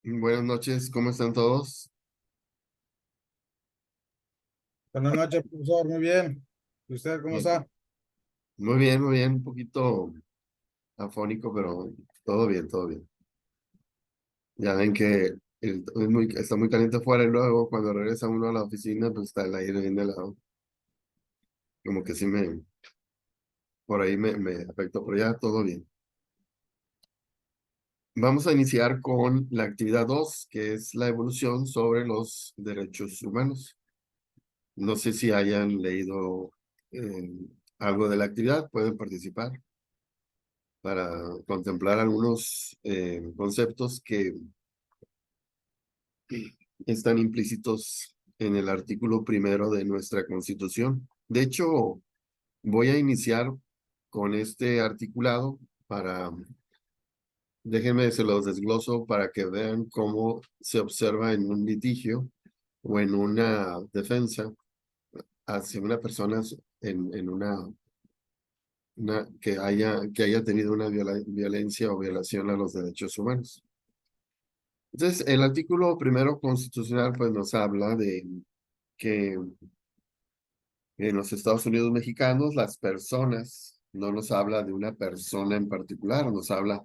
Buenas noches, ¿cómo están todos? Buenas noches, profesor. Muy bien. ¿Y usted cómo Bien. está? Muy bien, un poquito afónico, pero todo bien, todo bien. Ya ven que está muy caliente afuera y luego cuando regresa uno a la oficina, pues está el aire bien helado. Como que sí por ahí me afectó, pero ya todo bien. Vamos a iniciar con la actividad 2, que es la evolución sobre los derechos humanos. No sé si hayan leído eh, algo de la actividad, pueden participar para contemplar algunos conceptos que están implícitos en el artículo primero de nuestra Constitución. De hecho, voy a iniciar con este articulado para, déjenme se los desgloso para que vean cómo se observa en un litigio o en una defensa hacia una persona en que haya tenido una violencia o violación a los derechos humanos. Entonces, el artículo primero constitucional pues nos habla de que en los Estados Unidos mexicanos las personas, no nos habla de una persona en particular, nos habla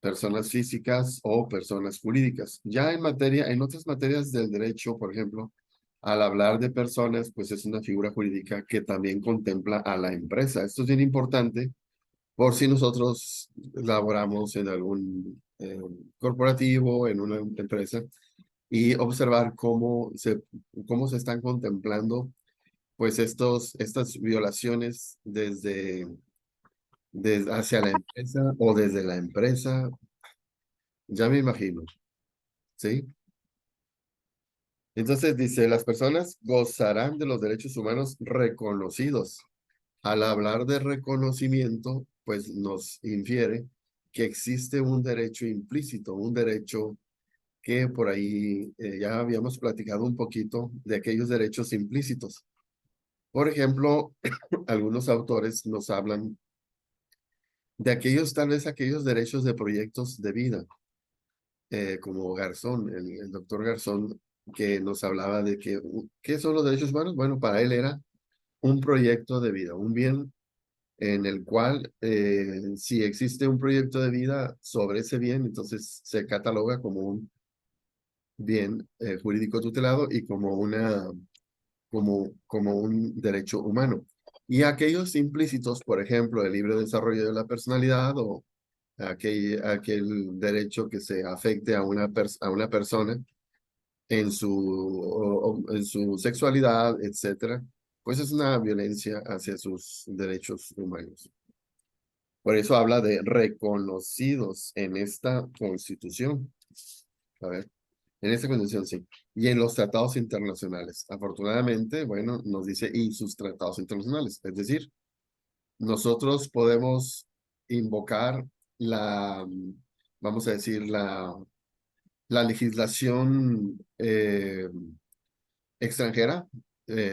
personas físicas o personas jurídicas. Ya en otras materias del derecho, por ejemplo, al hablar de personas, pues es una figura jurídica que también contempla a la empresa. Esto es bien importante por si nosotros laboramos en algún corporativo, en una empresa y observar cómo se están contemplando pues estas violaciones desde hacia la empresa o desde la empresa, ya me imagino, ¿sí? Entonces dice, las personas gozarán de los derechos humanos reconocidos. Al hablar de reconocimiento, pues nos infiere que existe un derecho implícito, un derecho que por ahí ya habíamos platicado un poquito de aquellos derechos implícitos. Por ejemplo, algunos autores nos hablan de tal vez aquellos derechos de proyectos de vida, como Garzón, el doctor Garzón, que nos hablaba de ¿qué son los derechos humanos? Bueno, para él era un proyecto de vida, un bien en el cual, si existe un proyecto de vida sobre ese bien, entonces se cataloga como un bien jurídico tutelado y como un derecho humano. Y aquellos implícitos, por ejemplo, el libre desarrollo de la personalidad o aquel derecho que se afecte a una persona en su sexualidad, etcétera, pues es una violencia hacia sus derechos humanos. Por eso habla de reconocidos en esta Constitución. A ver, en esta Constitución sí. Y en los tratados internacionales. Afortunadamente, bueno, nos dice y sus tratados internacionales. Es decir, nosotros podemos invocar la, vamos a decir, la legislación extranjera,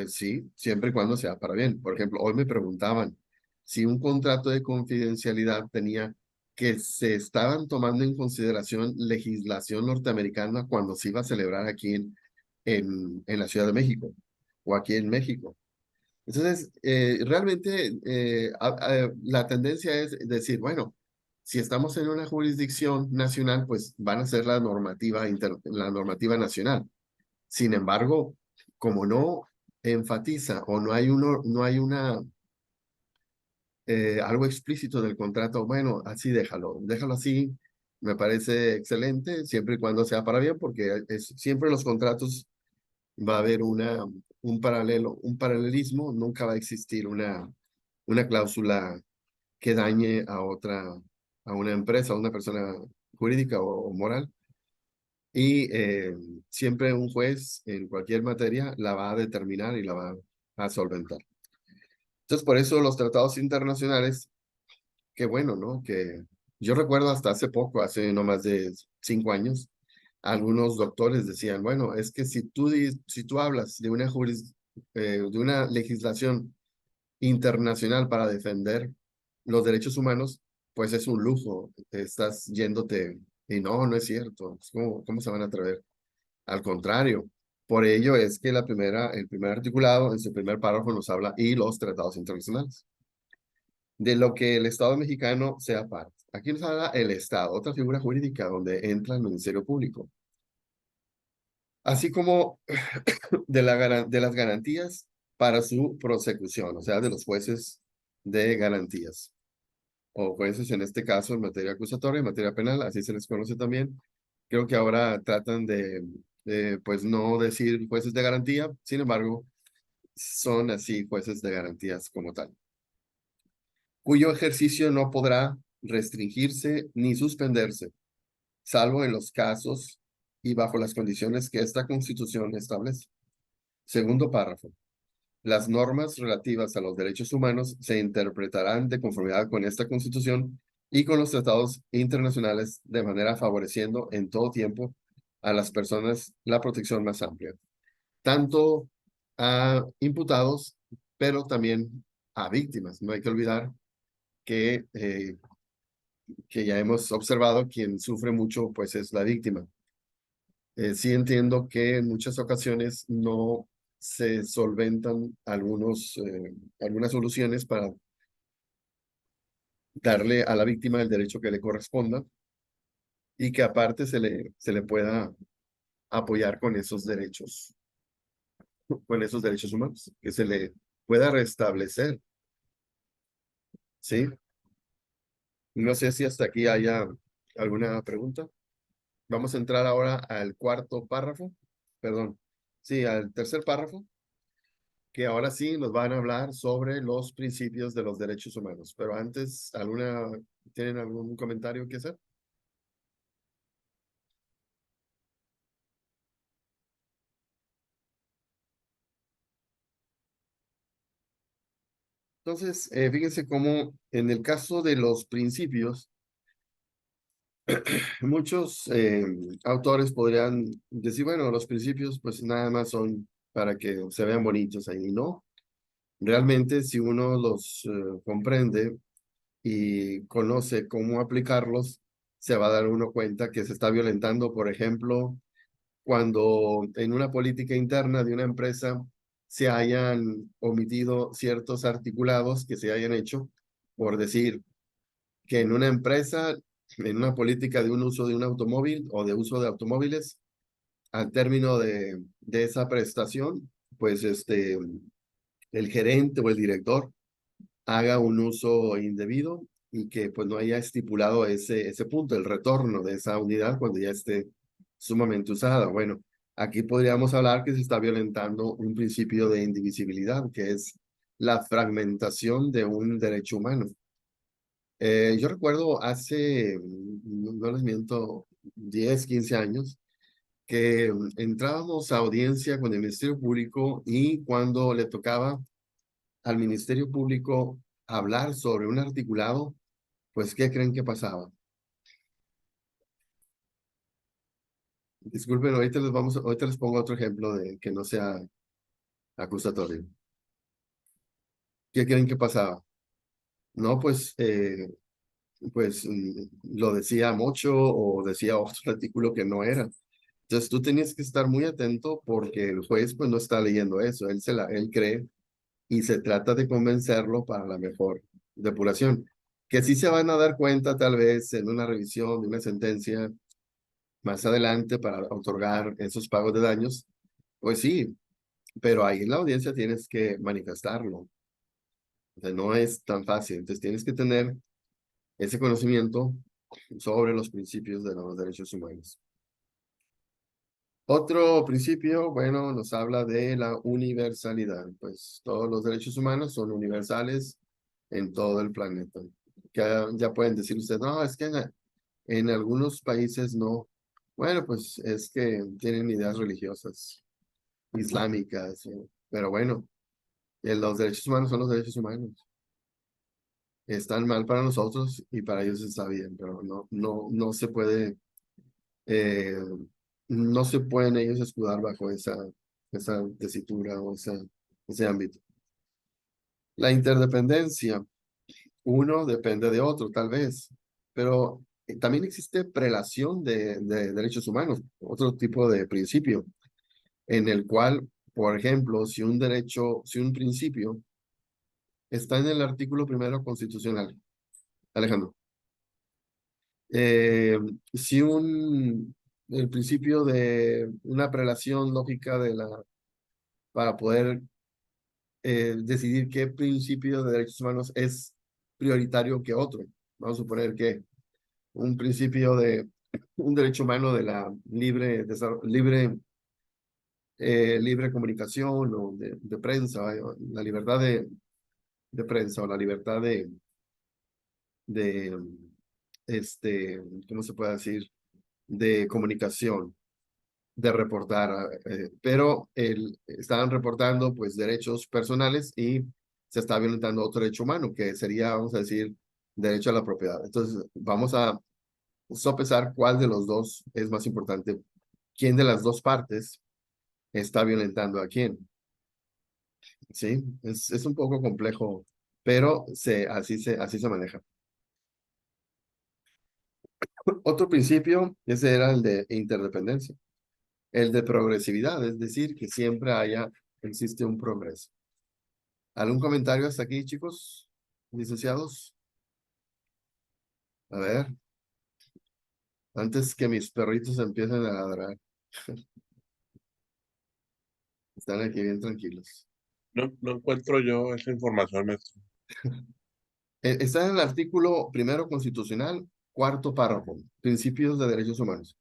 sí, siempre y cuando sea para bien. Por ejemplo, hoy me preguntaban si un contrato de confidencialidad tenía que se estaban tomando en consideración legislación norteamericana cuando se iba a celebrar aquí en la Ciudad de México o aquí en México. Entonces, realmente la tendencia es decir, bueno, si estamos en una jurisdicción nacional, pues van a ser la normativa nacional. Sin embargo, como no enfatiza o no hay algo explícito del contrato, bueno, así déjalo así, me parece excelente, siempre y cuando sea para bien, porque siempre en los contratos va a haber un paralelismo, nunca va a existir una cláusula que dañe a una empresa, a una persona jurídica o moral. Y siempre un juez en cualquier materia la va a determinar y la va a solventar. Entonces, por eso los tratados internacionales, qué bueno, ¿no? Que yo recuerdo hasta hace poco, hace no más de 5 años, algunos doctores decían, bueno, es que si tú hablas de una legislación internacional para defender los derechos humanos, pues es un lujo, estás yéndote Y no, no es cierto. ¿Cómo se van a atrever? Al contrario. Por ello es que el primer articulado en su primer párrafo nos habla y los tratados internacionales de lo que el Estado mexicano sea parte. Aquí nos habla el Estado, otra figura jurídica donde entra el Ministerio Público, así como de las garantías para su prosecución, o sea, de los jueces de garantías, o jueces en este caso en materia acusatoria, en materia penal, así se les conoce también. Creo que ahora tratan pues no decir jueces de garantía, sin embargo, son así jueces de garantías como tal, cuyo ejercicio no podrá restringirse ni suspenderse, salvo en los casos y bajo las condiciones que esta Constitución establece. Segundo párrafo. Las normas relativas a los derechos humanos se interpretarán de conformidad con esta Constitución y con los tratados internacionales de manera favoreciendo en todo tiempo a las personas la protección más amplia, tanto a imputados, pero también a víctimas. No hay que olvidar que, eh, que ya hemos observado quien sufre mucho, pues es la víctima. Sí entiendo que en muchas ocasiones no se solventan algunas soluciones para darle a la víctima el derecho que le corresponda y que aparte se le pueda apoyar con esos derechos humanos, que se le pueda restablecer, ¿sí? No sé si hasta aquí haya alguna pregunta. Vamos a entrar ahora al cuarto párrafo, perdón, sí, al tercer párrafo, que ahora sí nos van a hablar sobre los principios de los derechos humanos. Pero antes, ¿tienen algún comentario que hacer? Entonces, fíjense cómo en el caso de los principios, muchos autores podrían decir, bueno, los principios pues nada más son para que se vean bonitos ahí, ¿no? Realmente, si uno los comprende y conoce cómo aplicarlos, se va a dar uno cuenta que se está violentando, por ejemplo, cuando en una política interna de una empresa se hayan omitido ciertos articulados que se hayan hecho, por decir que en una empresa, en una política de un uso de un automóvil o de uso de automóviles, al término de esa prestación, pues el gerente o el director haga un uso indebido y que pues no haya estipulado ese punto, el retorno de esa unidad cuando ya esté sumamente usada. Bueno, aquí podríamos hablar que se está violentando un principio de indivisibilidad, que es la fragmentación de un derecho humano. Yo recuerdo hace, no les miento, 10, 15 años, que entrábamos a audiencia con el Ministerio Público y cuando le tocaba al Ministerio Público hablar sobre un articulado, pues, ¿qué creen que pasaba? Disculpen, ahorita les pongo otro ejemplo de que no sea acusatorio. ¿Qué creen que pasaba? No, lo decía mucho o decía otro artículo que no era. Entonces tú tenías que estar muy atento porque el juez pues no está leyendo eso, él cree y se trata de convencerlo para la mejor depuración. Que sí se van a dar cuenta tal vez en una revisión de una sentencia más adelante para otorgar esos pagos de daños, pues sí, pero ahí en la audiencia tienes que manifestarlo. O sea, no es tan fácil. Entonces tienes que tener ese conocimiento sobre los principios de los derechos humanos. Otro principio, bueno, nos habla de la universalidad. Pues todos los derechos humanos son universales en todo el planeta. Ya pueden decir ustedes, no, es que en algunos países no. Bueno, pues es que tienen ideas religiosas, islámicas, pero bueno, los derechos humanos son los derechos humanos. Están mal para nosotros y para ellos está bien, pero no se puede, eh, no se pueden ellos escudar bajo esa tesitura o ese ámbito. La interdependencia, uno depende de otro, tal vez, pero también existe prelación de derechos humanos, otro tipo de principio, en el cual, por ejemplo, si un principio está en el artículo primero constitucional, Alejandro, eh, si el principio de una prelación lógica para poder decidir qué principio de derechos humanos es prioritario que otro. Vamos a suponer que un principio de un derecho humano de la libre comunicación o de prensa, la libertad de prensa o la libertad de ¿cómo se puede decir? De comunicación, de reportar, pero estaban reportando pues derechos personales y se está violentando otro derecho humano, que sería, vamos a decir, derecho a la propiedad. Entonces, vamos a sopesar cuál de los dos es más importante, quién de las dos partes está violentando a quién. Sí, es un poco complejo, pero así se maneja. Otro principio, ese era el de interdependencia, el de progresividad, es decir, que siempre existe un progreso. ¿Algún comentario hasta aquí, chicos? Licenciados. A ver, antes que mis perritos empiecen a ladrar, están aquí bien tranquilos. No encuentro yo esa información, maestro. Está en el artículo primero constitucional, cuarto párrafo, principios de derechos humanos.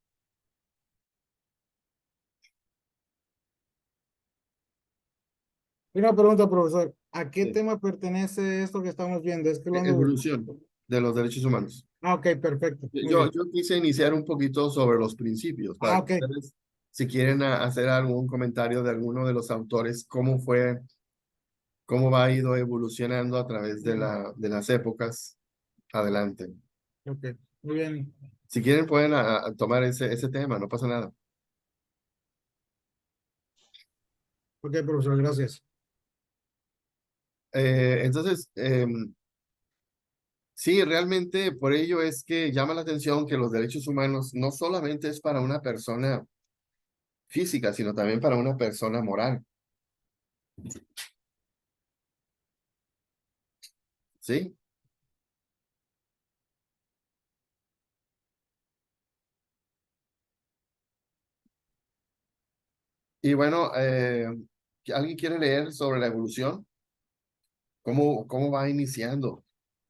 Una pregunta, profesor. ¿A qué Sí. tema pertenece esto que estamos viendo? Es que lo ando Evolución buscando. de los derechos humanos. Ah, ok, perfecto. Muy Yo, bien. yo quise iniciar un poquito sobre los principios, para Ah, que ok. ustedes, si quieren hacer algún comentario de alguno de los autores, cómo ha ido evolucionando a través de las épocas, adelante. Ok, muy bien. Si quieren, pueden a tomar ese tema, no pasa nada. Ok, profesor, gracias. Entonces, sí, realmente por ello es que llama la atención que los derechos humanos no solamente es para una persona física, sino también para una persona moral, ¿sí? Y bueno, ¿alguien quiere leer sobre la evolución? ¿Cómo va iniciando?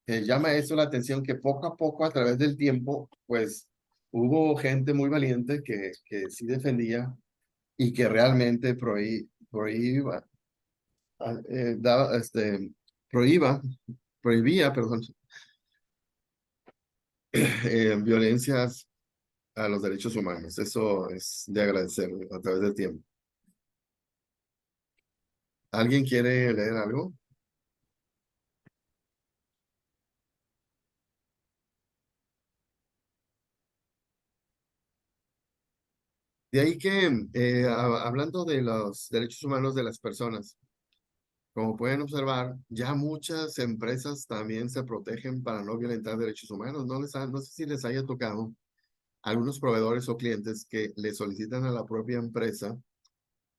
Llama eso la atención que poco a poco, a través del tiempo, pues hubo gente muy valiente que sí defendía y que realmente daba, prohíba, prohibía, perdón, violencias a los derechos humanos. Eso es de agradecer a través del tiempo. ¿Alguien quiere leer algo? De ahí que, hablando de los derechos humanos de las personas, como pueden observar, ya muchas empresas también se protegen para no violentar derechos humanos. No sé si les haya tocado algunos proveedores o clientes que le solicitan a la propia empresa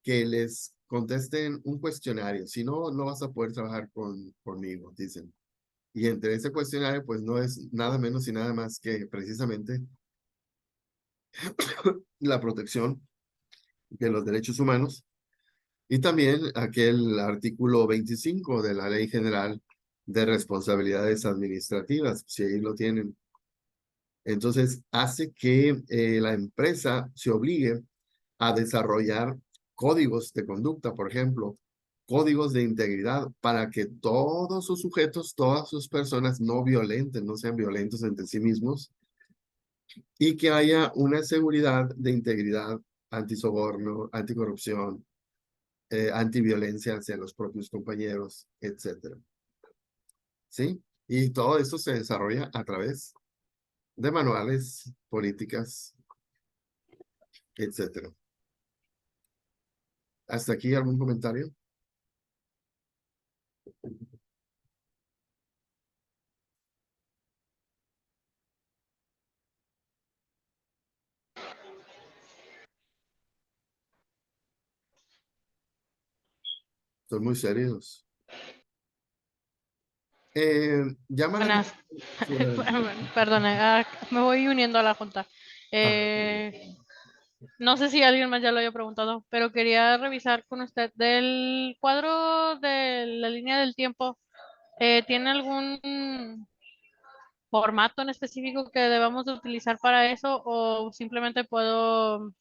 que les contesten un cuestionario. Si no, no vas a poder trabajar conmigo, dicen. Y entre ese cuestionario, pues no es nada menos y nada más que precisamente la protección de los derechos humanos y también aquel artículo 25 de la Ley General de Responsabilidades Administrativas, si ahí lo tienen. Entonces, hace que la empresa se obligue a desarrollar códigos de conducta, por ejemplo, códigos de integridad para que todos sus sujetos, todas sus personas no violenten, no sean violentos entre sí mismos y que haya una seguridad de integridad, antisoborno, anticorrupción, antiviolencia hacia los propios compañeros, etcétera. ¿Sí? Y todo esto se desarrolla a través de manuales, políticas, etcétera. ¿Hasta aquí algún comentario? son muy serios. Llama la Buenas. sí, adelante. Perdone, me voy uniendo a la junta. Ah, No sé si alguien más ya lo haya preguntado, pero quería revisar con usted del cuadro de la línea del tiempo. ¿Tiene algún formato en específico que debamos de utilizar para eso o simplemente puedo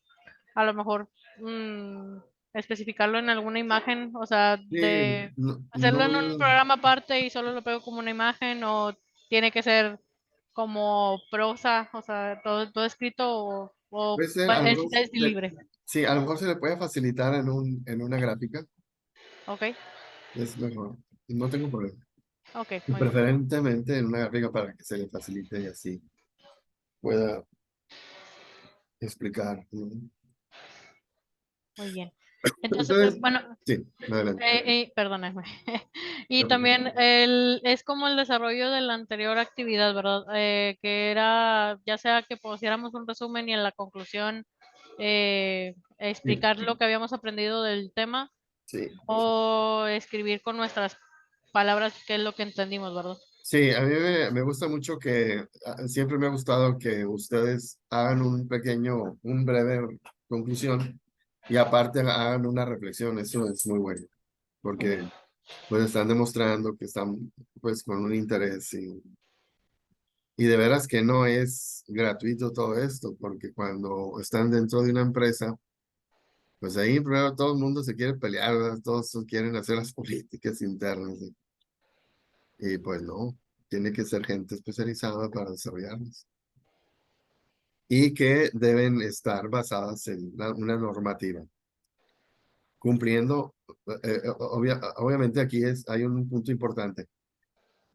a lo mejor mm, especificarlo en alguna imagen? O sea, sí, de no, hacerlo en un no, programa aparte y solo lo pego como una imagen o tiene que ser como prosa, o sea, todo escrito o puede ser, a lo mejor, es libre. sí, a lo mejor se le puede facilitar en una gráfica, Ok, es mejor, no tengo problema. ok, Y muy bien. preferentemente en una gráfica para que se le facilite y así pueda explicar, ¿no? Muy bien. Entonces, Entonces, bueno, sí, adelante. perdóneme. Y también es como el desarrollo de la anterior actividad, ¿verdad? Que era, ya sea que pusiéramos un resumen y en la conclusión Sí, explicar lo que habíamos aprendido del tema sí, o escribir con nuestras palabras qué es lo que entendimos, ¿verdad? sí, a mí me gusta mucho que, siempre me ha gustado que ustedes hagan un breve conclusión y aparte hagan una reflexión, eso es muy bueno, porque pues están demostrando que están pues con un interés y de veras que no es gratuito todo esto, porque cuando están dentro de una empresa, pues ahí primero todo el mundo se quiere pelear, ¿verdad? Todos quieren hacer las políticas internas y pues no, tiene que ser gente especializada para desarrollarlas y que deben estar basadas en una normativa, cumpliendo, obviamente aquí hay un punto importante,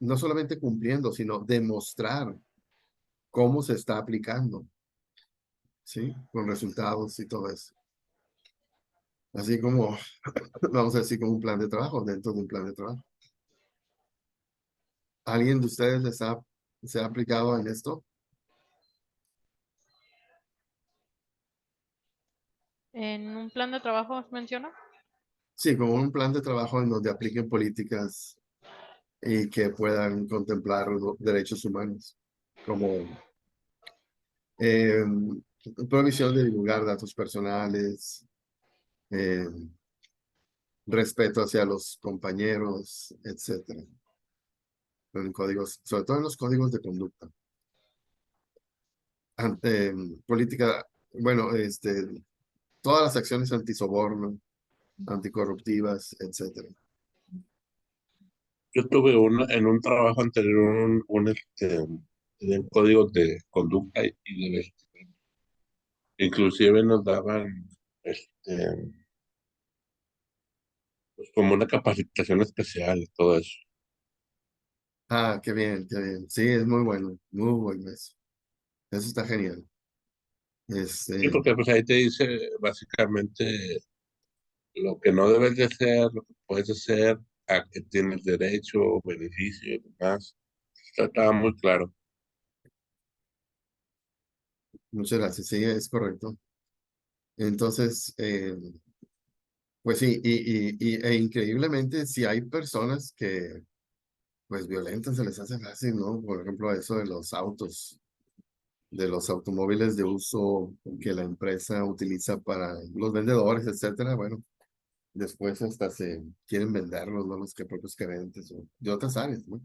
no solamente cumpliendo, sino demostrar cómo se está aplicando, ¿sí? Con resultados y todo eso. Así como, vamos a decir, como un plan de trabajo, dentro de un plan de trabajo. ¿Alguien de ustedes se ha aplicado en esto? En un plan de trabajo menciona. Sí, como un plan de trabajo en donde apliquen políticas y que puedan contemplar los derechos humanos, como eh, provisión de divulgar datos personales, eh, respeto hacia los compañeros, etcétera. En códigos, sobre todo en los códigos de conducta. Ante, política, bueno, todas las acciones antisoborno, anticorruptivas, etcétera. Yo tuve en un trabajo anterior de códigos de conducta y de vestimenta. Inclusive nos daban pues como una capacitación especial y todo eso. Ah, qué bien, qué bien. Sí, es muy bueno eso. Eso está genial. Sí, Este, porque pues ahí te dice básicamente lo que no debes de hacer, lo que puedes hacer, a qué tienes derecho, beneficio y demás. Estaba muy claro. muchas gracias. Sí, es correcto. Entonces, pues sí, e increíblemente, si hay personas que, pues, violentas, se les hace fácil, ¿no? Por ejemplo, eso de los automóviles de uso que la empresa utiliza para los vendedores, etcétera. Bueno, después hasta se quieren venderlos, ¿no? Los que propios gerentes o de otras áreas, ¿no?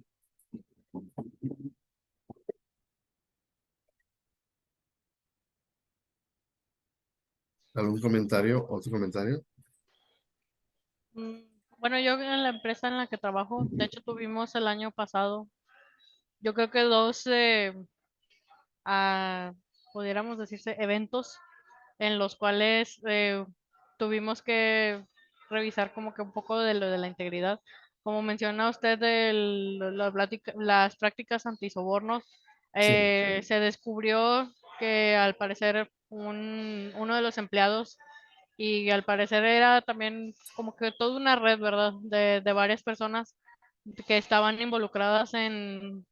¿Algún comentario? ¿Otro comentario? Mm, Bueno, yo en la empresa en la que trabajo, de hecho tuvimos el año pasado, yo creo que dos, ah, pudiéramos decirse, eventos en los cuales tuvimos que revisar como que un poco de lo de la integridad. Como menciona usted de las prácticas antisobornos, Sí. se descubrió que al parecer uno de los empleados y al parecer era también como que toda una red, ¿verdad? De varias personas que estaban involucradas en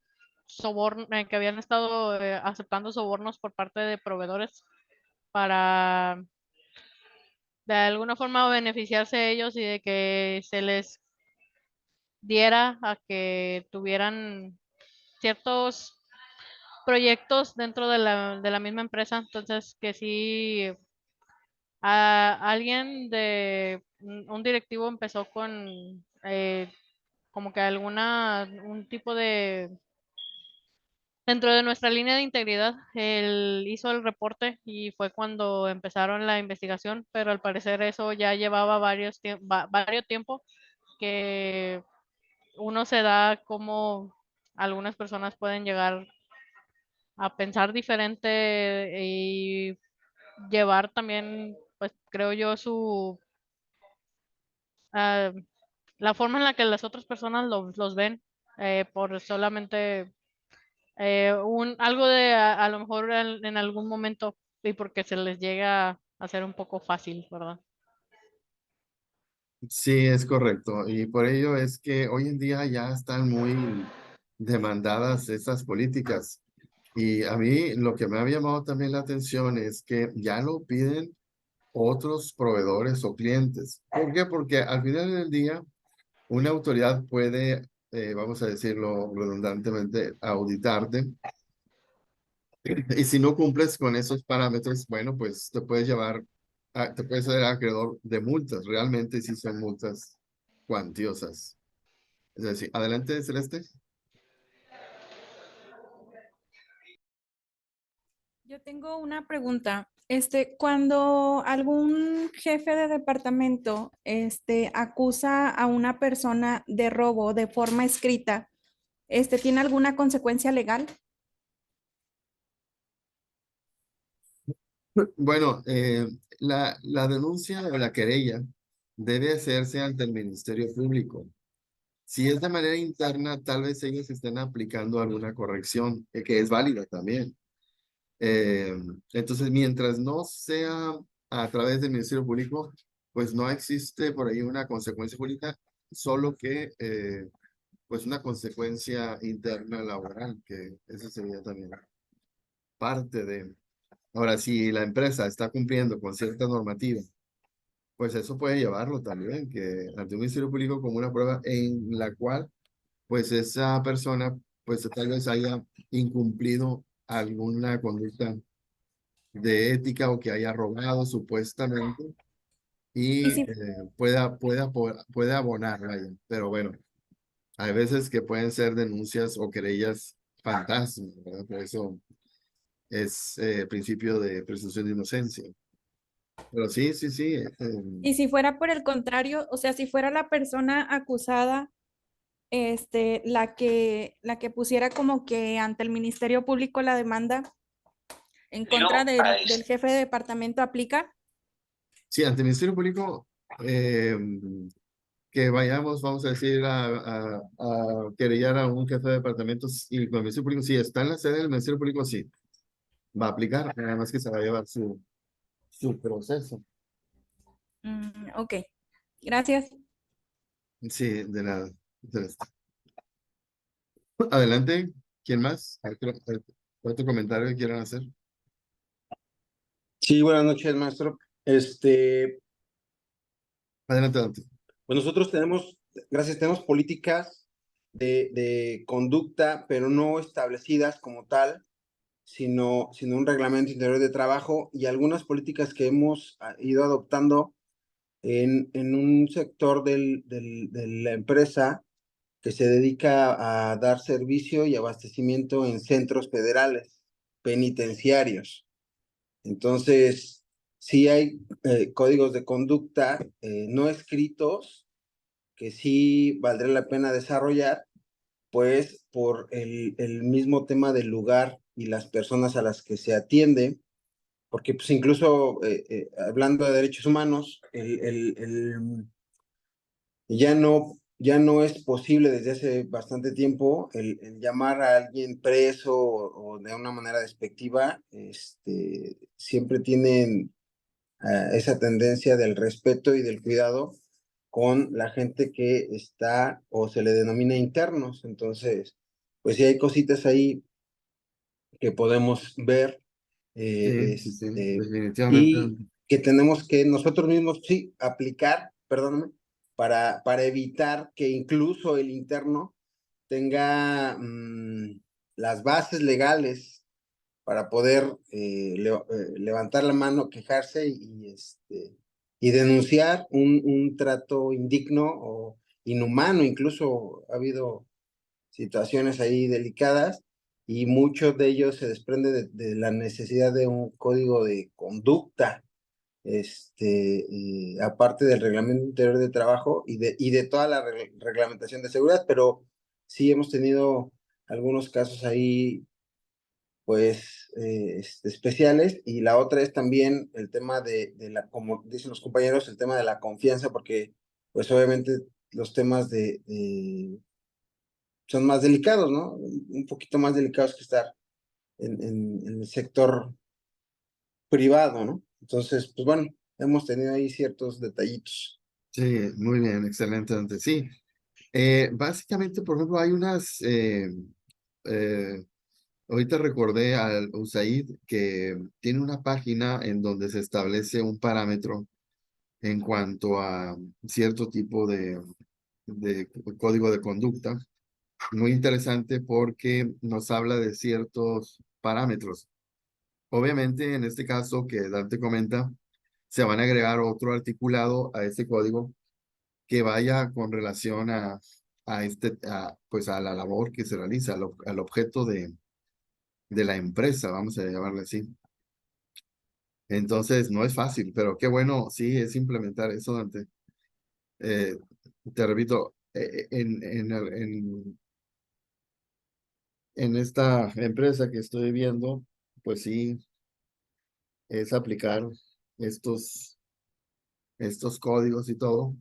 soborno, que habían estado aceptando sobornos por parte de proveedores para de alguna forma beneficiarse ellos y de que se les diera a que tuvieran ciertos proyectos dentro de la misma empresa. Entonces, que sí, alguien un directivo empezó con como que un tipo de, dentro de nuestra línea de integridad, él hizo el reporte y fue cuando empezaron la investigación, pero al parecer eso ya llevaba varios tiempo que uno se da como algunas personas pueden llegar a pensar diferente y llevar también, pues creo yo, ah, la forma en la que las otras personas los ven, por solamente algo de a lo mejor en algún momento y porque se les llega a hacer un poco fácil, ¿verdad? Sí, es correcto. Y por ello es que hoy en día ya están muy demandadas esas políticas. Y a mí lo que me ha llamado también la atención es que ya lo piden otros proveedores o clientes. ¿Por qué? Porque al final del día, una autoridad puede, vamos a decirlo redundantemente, auditarte. Y si no cumples con esos parámetros, bueno, pues te puedes llevar, te puedes ser acreedor de multas. Realmente sí son multas cuantiosas. Es decir, adelante, Celeste. Yo tengo una pregunta. Cuando algún jefe de departamento, acusa a una persona de robo de forma escrita, ¿tiene alguna consecuencia legal? Bueno, la denuncia o la querella debe hacerse ante el Ministerio Público. Si es de manera interna, tal vez ellos estén aplicando alguna corrección, que es válida también. Eh, entonces, mientras no sea a través del Ministerio Público, pues no existe por ahí una consecuencia jurídica, solo que pues una consecuencia interna laboral, que eso sería también parte de... Ahora, si la empresa está cumpliendo con cierta normativa, pues eso puede llevarlo también, que ante un Ministerio Público como una prueba en la cual pues esa persona pues tal vez haya incumplido alguna conducta de ética o que haya robado supuestamente Y y si, puede abonar, vaya. Pero bueno, hay veces que pueden ser denuncias o querellas fantasmas, ¿verdad? Por eso es principio de presunción de inocencia. Pero sí, sí, sí. y si fuera por el contrario, o sea, si fuera la persona acusada, la que pusiera como que ante el Ministerio Público la demanda en contra del jefe de departamento, ¿aplica? Sí, ante el Ministerio Público, eh, que vayamos, vamos a decir, a querellar a un jefe de departamento y con el Ministerio Público, si está en la sede del Ministerio Público, sí, va a aplicar, nada más que se va a llevar su proceso. Ok, gracias. Sí, de nada. Adelante, ¿quién más? ¿Otro comentario que quieran hacer? Sí, buenas noches, maestro. Adelante, adelante. Pues nosotros tenemos políticas de conducta, pero no establecidas como tal, sino un reglamento interior de trabajo y algunas políticas que hemos ido adoptando en un sector de la empresa que se dedica a dar servicio y abastecimiento en centros federales penitenciarios. Entonces, sí hay códigos de conducta no escritos que sí valdría la pena desarrollar, pues por el mismo tema del lugar y las personas a las que se atiende, porque pues incluso hablando de derechos humanos, ya no es posible desde hace bastante tiempo el llamar a alguien preso o de una manera despectiva. Siempre tienen esa tendencia del respeto y del cuidado con la gente que está o se le denomina internos. Entonces, pues sí hay cositas ahí que podemos ver. Sí, sí, sí, Y definitivamente. que tenemos que nosotros mismos, sí, aplicar, perdóname, para evitar que incluso el interno tenga las bases legales para poder levantar la mano, quejarse y denunciar un trato indigno o inhumano. Incluso ha habido situaciones ahí delicadas y muchos de ellos se desprende de la necesidad de un código de conducta, aparte del reglamento interior de trabajo y de toda la reglamentación de seguridad, pero sí hemos tenido algunos casos ahí pues especiales. Y la otra es también el tema de como dicen los compañeros, el tema de la confianza, porque pues obviamente los temas son más delicados, ¿no? Un poquito más delicados que estar en el sector privado, ¿no? Entonces, pues bueno, hemos tenido ahí ciertos detallitos. Sí, muy bien, excelente, Dante. Sí, básicamente, por ejemplo, hay unas, ahorita recordé al USAID que tiene una página en donde se establece un parámetro en cuanto a cierto tipo de código de conducta. Muy interesante porque nos habla de ciertos parámetros. Obviamente, en este caso que Dante comenta, se van a agregar otro articulado a este código que vaya con relación pues a la labor que se realiza, al objeto de la empresa, vamos a llamarle así. Entonces, no es fácil, pero qué bueno, sí, es implementar eso, Dante. Eh, Te repito, en esta empresa que estoy viendo, pues sí, es aplicar estos códigos y todo.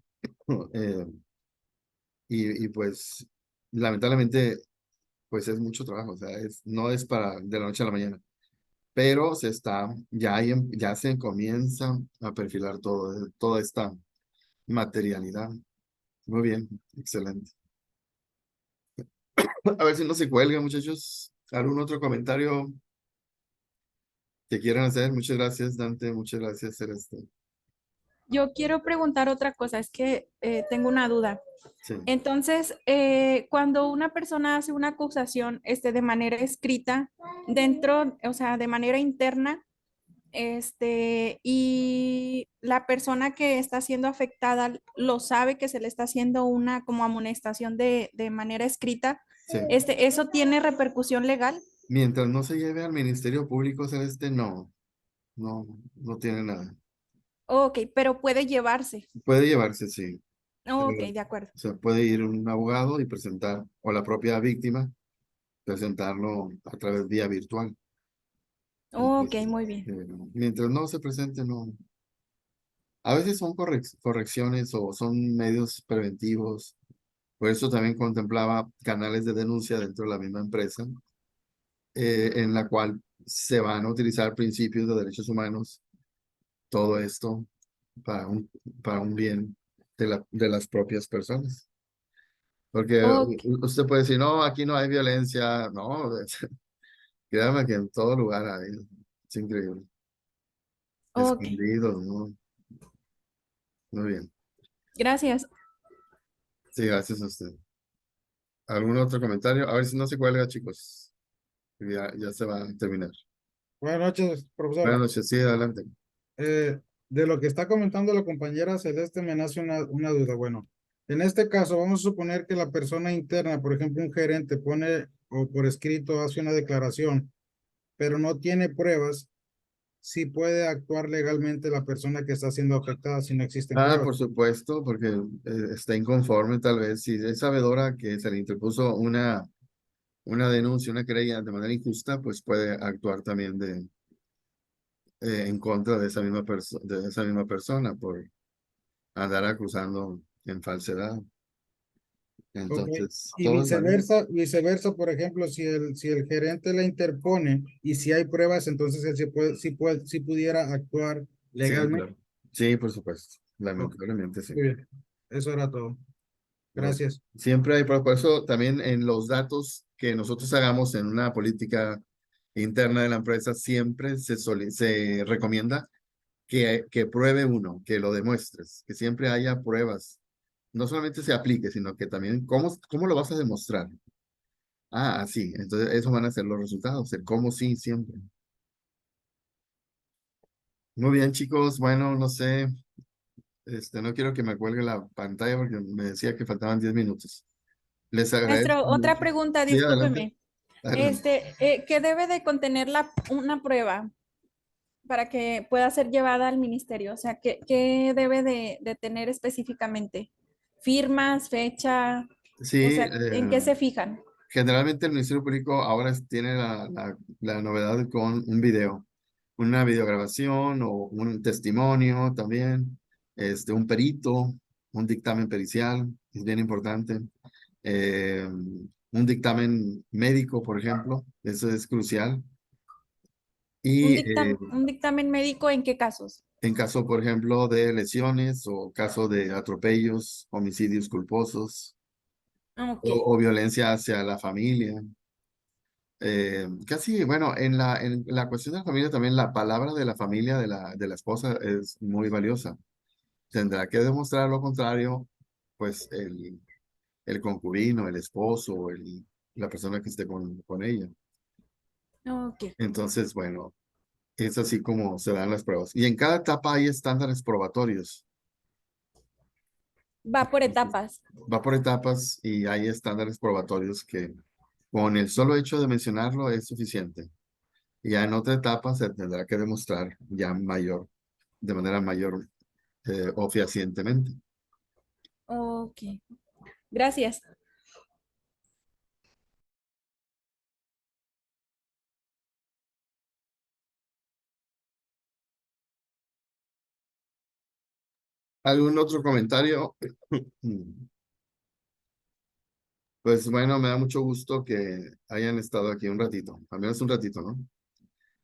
eh, y pues, lamentablemente, pues es mucho trabajo, o sea, no es para de la noche a la mañana, pero ya se comienza a perfilar toda esta materialidad. Muy bien, excelente. A ver si no se cuelga, muchachos. ¿Algún otro comentario que quieran hacer? Muchas gracias, Dante. Muchas gracias, Celeste. Yo quiero preguntar otra cosa, es que tengo una duda. Sí. Entonces, cuando una persona hace una acusación de manera escrita, dentro, o sea, de manera interna, y la persona que está siendo afectada lo sabe que se le está haciendo una como amonestación de manera escrita, Sí. ¿eso tiene repercusión legal? Mientras no se lleve al Ministerio Público Celeste, no tiene nada. Ok, pero puede llevarse. Puede llevarse, sí. Ok, de acuerdo. O sea, puede ir un abogado y presentar, o la propia víctima, presentarlo a través vía virtual. Ok, Entonces, muy bien. mientras no se presente, no. A veces son correcciones o son medios preventivos. Por eso también contemplaba canales de denuncia dentro de la misma empresa, en la cual se van a utilizar principios de derechos humanos, todo esto para un bien de las propias personas. Porque Ok, usted puede decir, no, aquí no hay violencia. No, créame que en todo lugar hay. Es increíble. ok. Escondidos, ¿no? Muy bien. Gracias. Sí, gracias a usted. ¿Algún otro comentario? A ver si no se cuelga, chicos. Ya se va a terminar. Buenas noches, profesor. Buenas noches, sí, adelante. De lo que está comentando la compañera Celeste me nace una duda. Bueno, en este caso vamos a suponer que la persona interna, por ejemplo, un gerente pone o por escrito hace una declaración, pero no tiene pruebas, si puede actuar legalmente la persona que está siendo afectada si no existen Ah, pruebas. por supuesto, porque está inconforme tal vez. Si es sabedora que se le interpuso una denuncia, una querella de manera injusta, pues puede actuar también en contra de de esa misma persona por andar acusando en falsedad. Ok. Entonces, Y todo es válido. viceversa, por ejemplo, si el gerente la interpone y si hay pruebas, entonces él sí pudiera actuar Sí, legalmente. claro. Sí, por supuesto. Ok, Lamentablemente, sí. muy bien. Eso era todo. Pero Gracias. siempre hay, por eso también en los datos que nosotros hagamos en una política interna de la empresa, siempre se recomienda que pruebe uno, que lo demuestres, que siempre haya pruebas. No solamente se aplique, sino que también cómo lo vas a demostrar. Ah, así. Entonces, esos van a ser los resultados, el cómo sí siempre. Muy bien, chicos. Bueno, no sé. No quiero que me cuelgue la pantalla porque me decía que faltaban 10 minutos. Les agradezco Maestro, otra mucho. pregunta, Sí, adelante. discúlpeme. Adelante. ¿Qué debe de contener una prueba para que pueda ser llevada al ministerio? O sea, ¿qué debe de tener específicamente? ¿Firmas, fecha? O Sí, sea, ¿en qué se fijan? generalmente el Ministerio Público ahora tiene la novedad con un video, una videograbación o un testimonio también, un perito, un dictamen pericial, es bien importante. Un dictamen médico, por ejemplo, eso es crucial. ¿Un Y un dictamen médico en qué casos? en caso, por ejemplo, de lesiones o caso de atropellos, homicidios culposos Ok. o violencia hacia la familia. Casi, bueno, en la cuestión de la familia también la palabra de la familia de la esposa es muy valiosa. Tendrá que demostrar lo contrario, pues el concubino, el esposo, la persona que esté con ella. Ok. Entonces, bueno, es así como se dan las pruebas. Y en cada etapa hay estándares probatorios. Va por Entonces, etapas. va por etapas y hay estándares probatorios que con el solo hecho de mencionarlo es suficiente. Y ya en otra etapa se tendrá que demostrar ya mayor, de manera mayor o fehacientemente. Ok. Gracias. ¿Algún otro comentario? Pues bueno, me da mucho gusto que hayan estado aquí un ratito, al menos un ratito, ¿no?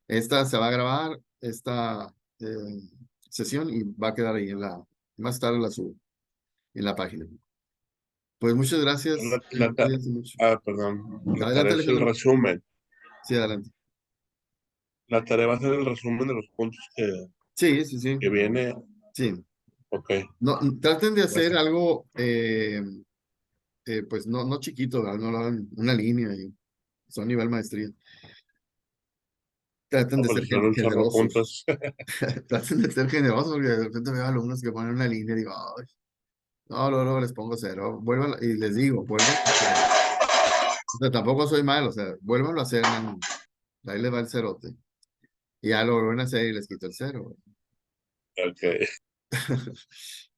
Esta se va a grabar, esta sesión, y va a quedar ahí más tarde la subo en la página. Pues muchas gracias. La, la ta- Cuídense mucho. perdón, la Adelante, tarea es el Alejandro. resumen. Sí, adelante. La tarea va a ser el resumen de los puntos Sí, sí, sí. que viene. Sí. Ok, No, traten de hacer gracias. algo, pues no chiquito, ¿verdad? No lo hagan una línea y son nivel maestría. Traten No, de pues ser son un chorro de generosos. puntos. Traten de ser generosos porque de repente veo alumnos que ponen una línea y digo, "Ay, no, luego les pongo cero. Vuelvan, y les digo, vuelvan a hacer. O sea, tampoco soy malo, o sea, vuélvanlo a hacer, nada más. Ahí les va el cerote. Y ya lo vuelven a hacer y les quito el cero. Ok,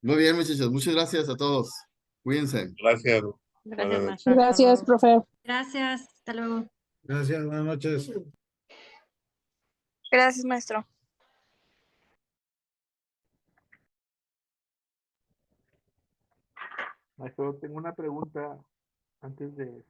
Muy bien, muchachos. Muchas gracias a todos. Cuídense. gracias. Gracias, Buenas noches. maestro. Hasta Gracias, luego. profe. Gracias, hasta luego. Gracias, buenas noches. Gracias, maestro. Maestro, tengo una pregunta antes de